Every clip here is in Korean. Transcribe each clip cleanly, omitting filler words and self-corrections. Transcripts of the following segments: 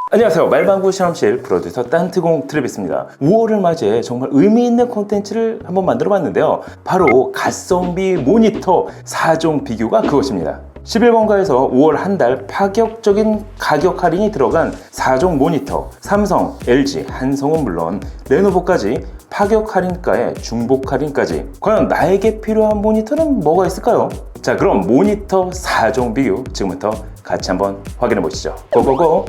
안녕하세요. 말방구 실험실 프로듀서 딴트공 트래비스입니다. 5월을 맞이해 정말 의미 있는 콘텐츠를 한번 만들어 봤는데요. 바로 가성비 모니터 4종 비교가 그것입니다. 11번가에서 5월 한 달 파격적인 가격 할인이 들어간 4종 모니터, 삼성, LG, 한성은 물론 레노버까지 파격 할인가에 중복 할인까지, 과연 나에게 필요한 모니터는 뭐가 있을까요? 자, 그럼 모니터 4종 비교 지금부터 같이 한번 확인해 보시죠. 고고고!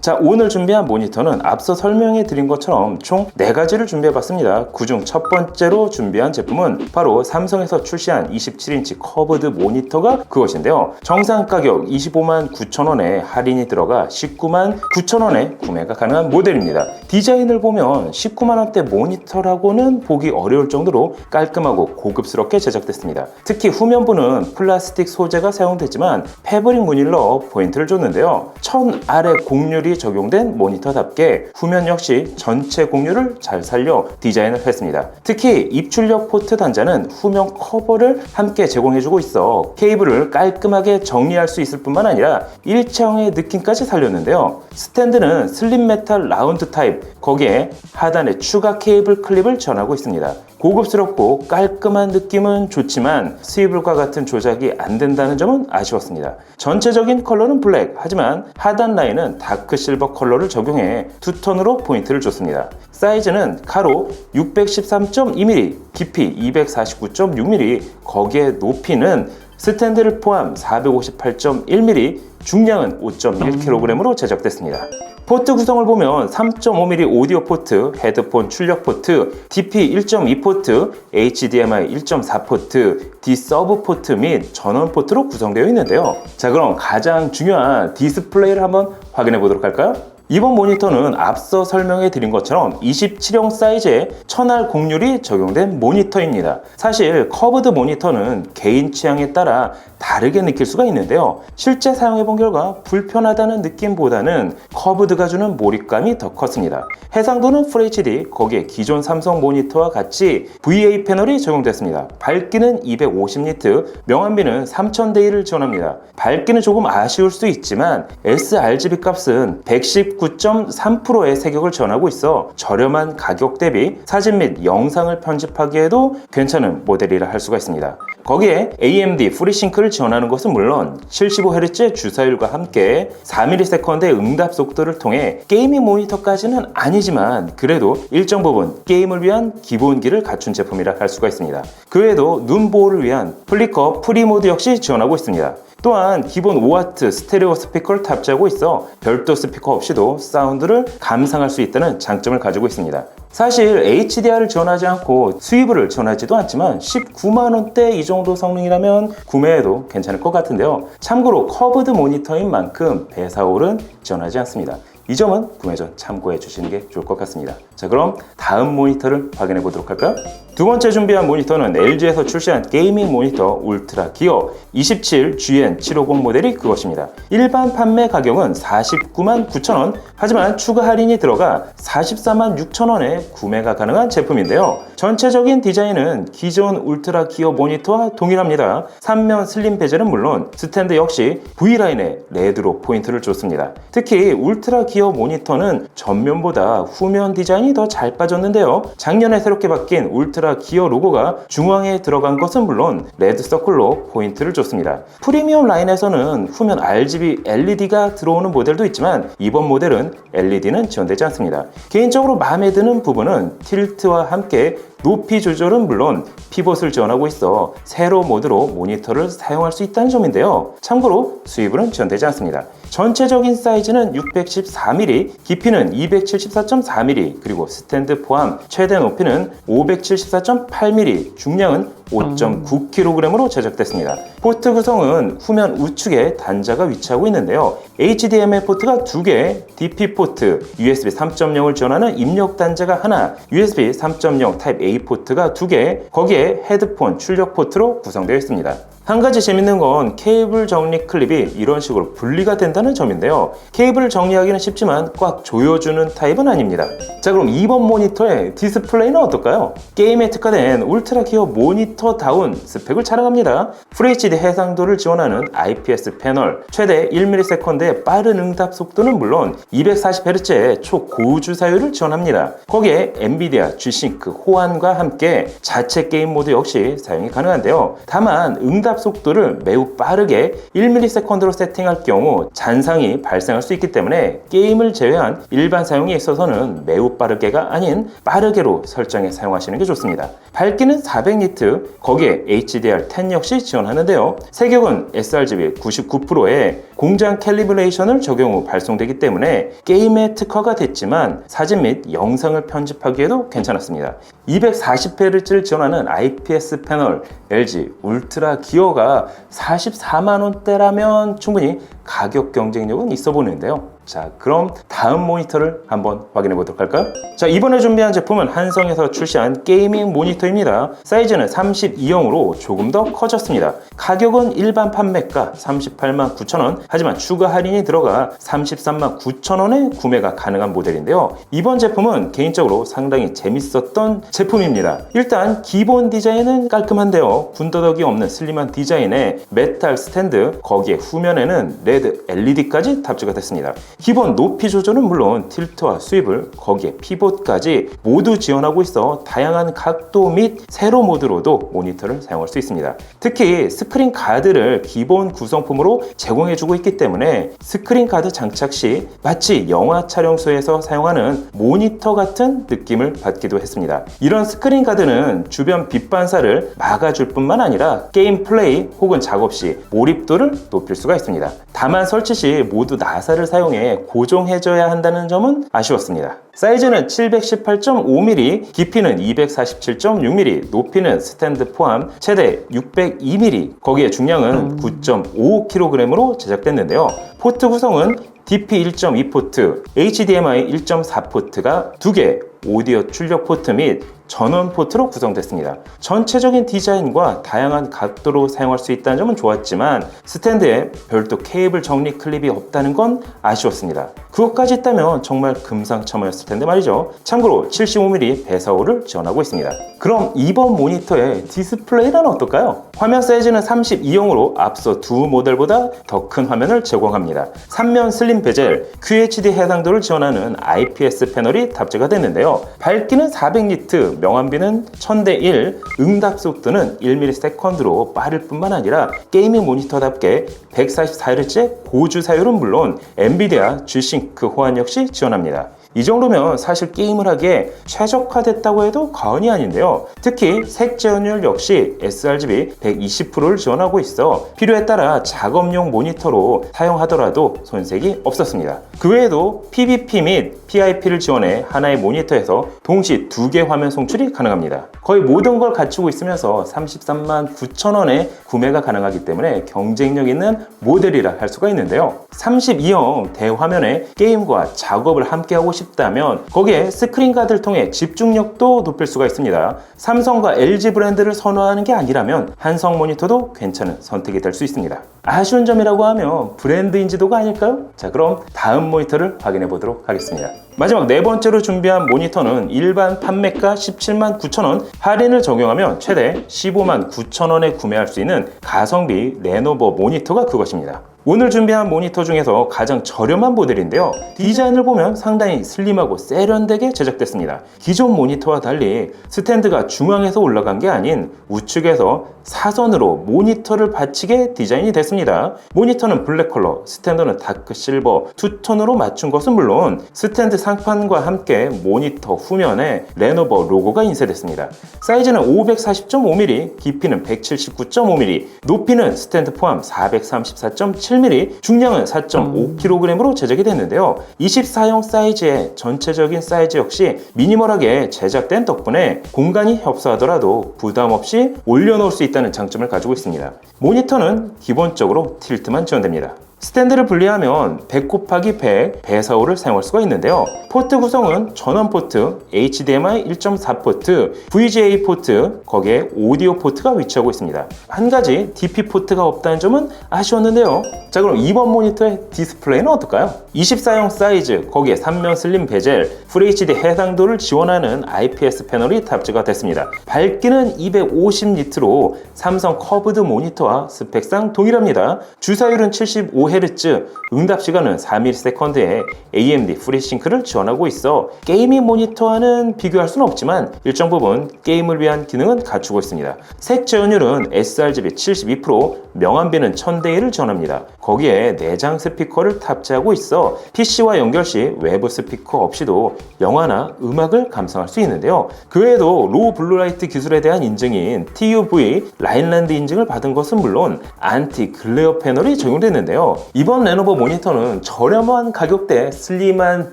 자, 오늘 준비한 모니터는 앞서 설명해 드린 것처럼 총 4가지를 준비해 봤습니다. 그중 첫 번째로 준비한 제품은 바로 삼성에서 출시한 27인치 커브드 모니터가 그것인데요. 정상 가격 25만 9천원에 할인이 들어가 19만 9천원에 구매가 가능한 모델입니다. 디자인을 보면 19만원대 모니터라고는 보기 어려울 정도로 깔끔하고 고급스럽게 제작됐습니다. 특히 후면부는 플라스틱 소재가 사용됐지만 패브릭 무늬로 포인트를 줬는데요. 1000R의 곡률이 적용된 모니터답게 후면 역시 전체 곡률을 잘 살려 디자인을 했습니다. 특히 입출력 포트 단자는 후면 커버를 함께 제공해주고 있어 케이블을 깔끔하게 정리할 수 있을 뿐만 아니라 일체형의 느낌까지 살렸는데요. 스탠드는 슬림 메탈 라운드 타입, 거기에 하단에 추가 케이블 클립을 지원하고 있습니다. 고급스럽고 깔끔한 느낌은 좋지만 스위블과 같은 조작이 안 된다는 점은 아쉬웠습니다. 전체적인 컬러는 블랙, 하지만 하단 라인은 다크 실버 컬러를 적용해 투톤으로 포인트를 줬습니다. 사이즈는 가로 613.2mm, 깊이 249.6mm, 거기에 높이는 스탠드를 포함 458.1mm, 중량은 5.1kg으로 제작됐습니다. 포트 구성을 보면 3.5mm 오디오 포트, 헤드폰 출력 포트, DP 1.2 포트, HDMI 1.4 포트, D 서브 포트 및 전원 포트로 구성되어 있는데요. 자, 그럼 가장 중요한 디스플레이를 한번 확인해 보도록 할까요? 이번 모니터는 앞서 설명해 드린 것처럼 27형 사이즈의 1000R 곡률이 적용된 모니터입니다. 사실 커브드 모니터는 개인 취향에 따라 다르게 느낄 수가 있는데요. 실제 사용해 본 결과 불편하다는 느낌보다는 커브드가 주는 몰입감이 더 컸습니다. 해상도는 FHD, 거기에 기존 삼성 모니터와 같이 VA 패널이 적용됐습니다. 밝기는 250니트, 명암비는 3000데이를 지원합니다. 밝기는 조금 아쉬울 수 있지만 sRGB 값은 119.3%의 세격을 지원하고 있어 저렴한 가격 대비 사진 및 영상을 편집하기에도 괜찮은 모델이라 할 수가 있습니다. 거기에 AMD FreeSync를 지원하는 것은 물론 75Hz의 주사율과 함께 4ms의 응답 속도를 통해 게이밍 모니터까지는 아니지만 그래도 일정 부분 게임을 위한 기본기를 갖춘 제품이라 할 수가 있습니다. 그 외에도 눈 보호를 위한 플리커 프리모드 역시 지원하고 있습니다. 또한 기본 5W 스테레오 스피커를 탑재하고 있어 별도 스피커 없이도 사운드를 감상할 수 있다는 장점을 가지고 있습니다. 사실 HDR을 지원하지 않고 스위브를 지원하지도 않지만 19만원대 이 정도 성능이라면 구매해도 괜찮을 것 같은데요. 참고로 커브드 모니터인 만큼 배사홀은 지원하지 않습니다. 이 점은 구매 전 참고해 주시는 게 좋을 것 같습니다. 자, 그럼 다음 모니터를 확인해 보도록 할까요? 두 번째 준비한 모니터는 LG에서 출시한 게이밍 모니터 울트라 기어 27GN750 모델이 그것입니다. 일반 판매 가격은 49만 9천원, 하지만 추가 할인이 들어가 44만 6천원에 구매가 가능한 제품인데요. 전체적인 디자인은 기존 울트라 기어 모니터와 동일합니다. 3면 슬림 베젤은 물론 스탠드 역시 V라인에 레드로 포인트를 줬습니다. 특히 울트라 기어 모니터는 전면보다 후면 디자인이 더 잘 빠졌는데요. 작년에 새롭게 바뀐 울트라 기어 로고가 중앙에 들어간 것은 물론 레드 서클로 포인트를 줬습니다. 프리미엄 라인에서는 후면 RGB LED가 들어오는 모델도 있지만 이번 모델은 LED는 지원되지 않습니다. 개인적으로 마음에 드는 부분은 틸트와 함께 높이 조절은 물론 피벗을 지원하고 있어 세로 모드로 모니터를 사용할 수 있다는 점인데요. 참고로 스위블은 지원되지 않습니다. 전체적인 사이즈는 614mm, 깊이는 274.4mm, 그리고 스탠드 포함 최대 높이는 574.8mm, 중량은 5.9kg으로 제작됐습니다. 포트 구성은 후면 우측에 단자가 위치하고 있는데요. HDMI 포트가 2개, DP 포트, USB 3.0을 지원하는 입력 단자가 하나, USB 3.0 타입 A 포트가 2개, 거기에 헤드폰 출력 포트로 구성되어 있습니다. 한 가지 재밌는 건 케이블 정리 클립이 이런 식으로 분리가 된다는 점인데요. 케이블을 정리하기는 쉽지만 꽉 조여주는 타입은 아닙니다. 자, 그럼 이번 모니터의 디스플레이는 어떨까요? 게임에 특화된 울트라 기어 모니터다운 스펙을 자랑합니다. FHD 해상도를 지원하는 IPS 패널, 최대 1ms의 빠른 응답 속도는 물론 240Hz의 초고주사율을 지원합니다. 거기에 엔비디아 G-Sync 호환과 함께 자체 게임 모드 역시 사용이 가능한데요. 다만 응답 속도를 매우 빠르게 1ms로 세팅할 경우 잔상이 발생할 수 있기 때문에 게임을 제외한 일반 사용에 있어서는 매우 빠르게가 아닌 빠르게로 설정해 사용하시는 게 좋습니다. 밝기는 400니트, 거기에 HDR10 역시 지원하는데요. 세격은 sRGB 99%에 공장 캘리브레이션을 적용 후 발송되기 때문에 게임에 특화가 됐지만 사진 및 영상을 편집하기에도 괜찮았습니다. 240Hz를 지원하는 IPS 패널, LG 울트라 기어가 44만원대라면 충분히 가격 경쟁력은 있어 보이는데요. 자, 그럼 다음 모니터를 한번 확인해 보도록 할까요? 자, 이번에 준비한 제품은 한성에서 출시한 게이밍 모니터입니다. 사이즈는 32형으로 조금 더 커졌습니다. 가격은 일반 판매가 38만 9천원, 하지만 추가 할인이 들어가 33만 9천원에 구매가 가능한 모델인데요. 이번 제품은 개인적으로 상당히 재밌었던 제품입니다. 일단 기본 디자인은 깔끔한데요. 군더더기 없는 슬림한 디자인에 메탈 스탠드, 거기에 후면에는 레드 LED까지 탑재가 됐습니다. 기본 높이 조절은 물론 틸트와 스위블, 거기에 피봇까지 모두 지원하고 있어 다양한 각도 및 세로 모드로도 모니터를 사용할 수 있습니다. 특히 스크린 가드를 기본 구성품으로 제공해주고 있기 때문에 스크린 가드 장착 시 마치 영화 촬영소에서 사용하는 모니터 같은 느낌을 받기도 했습니다. 이런 스크린 가드는 주변 빛 반사를 막아줄 뿐만 아니라 게임 플레이 혹은 작업 시 몰입도를 높일 수가 있습니다. 다만 설치 시 모두 나사를 사용해 고정해줘야 한다는 점은 아쉬웠습니다. 사이즈는 718.5mm, 깊이는 247.6mm, 높이는 스탠드 포함 최대 602mm, 거기에 중량은 9.5kg으로 제작됐는데요. 포트 구성은 DP 1.2 포트, HDMI 1.4 포트가 2개, 오디오 출력 포트 및 전원 포트로 구성됐습니다. 전체적인 디자인과 다양한 각도로 사용할 수 있다는 점은 좋았지만 스탠드에 별도 케이블 정리 클립이 없다는 건 아쉬웠습니다. 그것까지 있다면 정말 금상첨화였을 텐데 말이죠. 참고로 75mm 배사호를 지원하고 있습니다. 그럼 이번 모니터의 디스플레이는 어떨까요? 화면 사이즈는 32형으로 앞서 두 모델보다 더 큰 화면을 제공합니다. 3면 슬림 베젤, QHD 해상도를 지원하는 IPS 패널이 탑재가 됐는데요. 밝기는 400니트, 명암비는 1000대1, 응답 속도는 1ms로 빠를 뿐만 아니라 게이밍 모니터답게 144Hz의 고주사율은 물론 엔비디아 G-Sync 호환 역시 지원합니다. 이 정도면 사실 게임을 하기에 최적화됐다고 해도 과언이 아닌데요. 특히 색 재현율 역시 sRGB 120%를 지원하고 있어 필요에 따라 작업용 모니터로 사용하더라도 손색이 없었습니다. 그 외에도 PVP 및 PIP를 지원해 하나의 모니터에서 동시 2개 화면 송출이 가능합니다. 거의 모든 걸 갖추고 있으면서 33만 9천원에 구매가 가능하기 때문에 경쟁력 있는 모델이라 할 수가 있는데요. 32형 대화면에 게임과 작업을 함께하고 싶다면 거기에 스크린 가드를 통해 집중력도 높일 수가 있습니다. 삼성과 LG 브랜드를 선호하는 게 아니라면 한성 모니터도 괜찮은 선택이 될 수 있습니다. 아쉬운 점이라고 하면 브랜드 인지도가 아닐까요? 자, 그럼 다음 모니터를 확인해 보도록 하겠습니다. 마지막 네 번째로 준비한 모니터는 일반 판매가 17만 9천원, 할인을 적용하면 최대 15만 9천원에 구매할 수 있는 가성비 레노버 모니터가 그것입니다. 오늘 준비한 모니터 중에서 가장 저렴한 모델인데요. 디자인을 보면 상당히 슬림하고 세련되게 제작됐습니다. 기존 모니터와 달리 스탠드가 중앙에서 올라간 게 아닌 우측에서 사선으로 모니터를 받치게 디자인이 됐습니다. 모니터는 블랙 컬러, 스탠드는 다크 실버, 투톤으로 맞춘 것은 물론 스탠드 상판과 함께 모니터 후면에 레노버 로고가 인쇄됐습니다. 사이즈는 540.5mm, 깊이는 179.5mm, 높이는 스탠드 포함 434.7mm, 중량은 4.5kg으로 제작이 됐는데요. 24형 사이즈의 전체적인 사이즈 역시 미니멀하게 제작된 덕분에 공간이 협소하더라도 부담 없이 올려놓을 수 있다는 장점을 가지고 있습니다. 모니터는 기본적으로 틸트만 지원됩니다. 스탠드를 분리하면 100 곱하기 100 배사호를 사용할 수가 있는데요. 포트 구성은 전원 포트, HDMI 1.4 포트, VGA 포트, 거기에 오디오 포트가 위치하고 있습니다. 한 가지 DP 포트가 없다는 점은 아쉬웠는데요. 자, 그럼 이번 모니터의 디스플레이는 어떨까요? 24형 사이즈, 거기에 3면 슬림 베젤, FHD 해상도를 지원하는 IPS 패널이 탑재가 됐습니다. 밝기는 250니트로 삼성 커브드 모니터와 스펙상 동일합니다. 주사율은 75Hz, 응답 시간은 4ms/s에 AMD FreeSync를 지원하고 있어 게이밍 모니터와는 비교할 수는 없지만 일정 부분 게임을 위한 기능은 갖추고 있습니다. 색 제어율은 sRGB 72%, 명암비는 1000대1을 지원합니다. 거기에 내장 스피커를 탑재하고 있어 PC와 연결 시 외부 스피커 없이도 영화나 음악을 감상할 수 있는데요. 그 외에도 로우 블루라이트 기술에 대한 인증인 TUV 라인란드 인증을 받은 것은 물론 안티 글레어 패널이 적용됐는데요. 이번 레노버 모니터는 저렴한 가격대 슬림한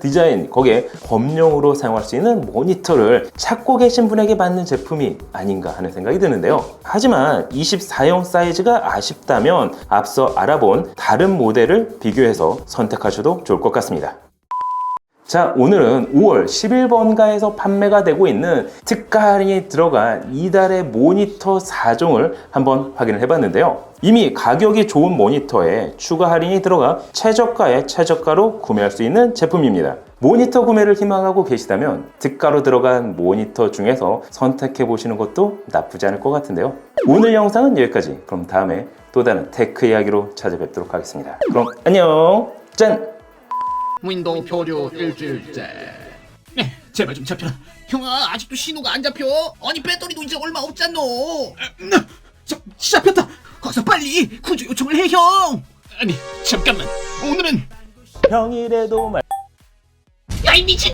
디자인, 거기에 범용으로 사용할 수 있는 모니터를 찾고 계신 분에게 맞는 제품이 아닌가 하는 생각이 드는데요. 하지만 24형 사이즈가 아쉽다면 앞서 알아본 다른 모델을 비교해서 선택하셔도 좋을 것 같습니다. 자, 오늘은 5월 10일번가에서 판매가 되고 있는 특가 할인이 들어간 이달의 모니터 4종을 한번 확인을 해봤는데요. 이미 가격이 좋은 모니터에 추가 할인이 들어가 최저가에 최저가로 구매할 수 있는 제품입니다. 모니터 구매를 희망하고 계시다면 특가로 들어간 모니터 중에서 선택해 보시는 것도 나쁘지 않을 것 같은데요. 오늘 영상은 여기까지. 그럼 다음에 또 다른 테크 이야기로 찾아뵙도록 하겠습니다. 그럼 안녕. 짠! 윈도우 표류 일주일째. 네, 제발 좀 잡혀라. 형아, 아직도 신호가 안 잡혀. 아니, 배터리도 이제 얼마 없잖노. 잡혔다. 어서 빨리 구조 요청을 해, 형. 아니, 잠깐만. 오늘은 평일에도 말 야, 이 미친.